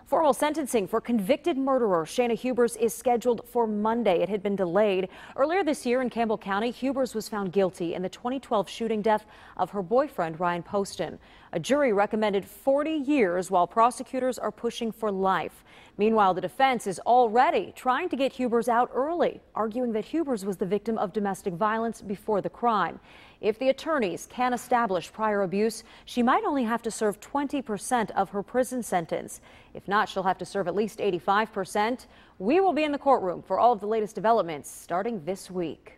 Formal sentencing for convicted murderer Shayna Hubers is scheduled for Monday. It had been delayed. Earlier this year in Campbell County, Hubers was found guilty in the 2012 shooting death of her boyfriend, Ryan Poston. A jury recommended 40 years while prosecutors are pushing for life. Meanwhile, the defense is already trying to get Hubers out early, arguing that Hubers was the victim of domestic violence before the crime. If the attorneys can establish prior abuse, she might only have to serve 20% of her prison sentence. If not, she'll have to serve at least 85%. We will be in the courtroom for all of the latest developments starting this week.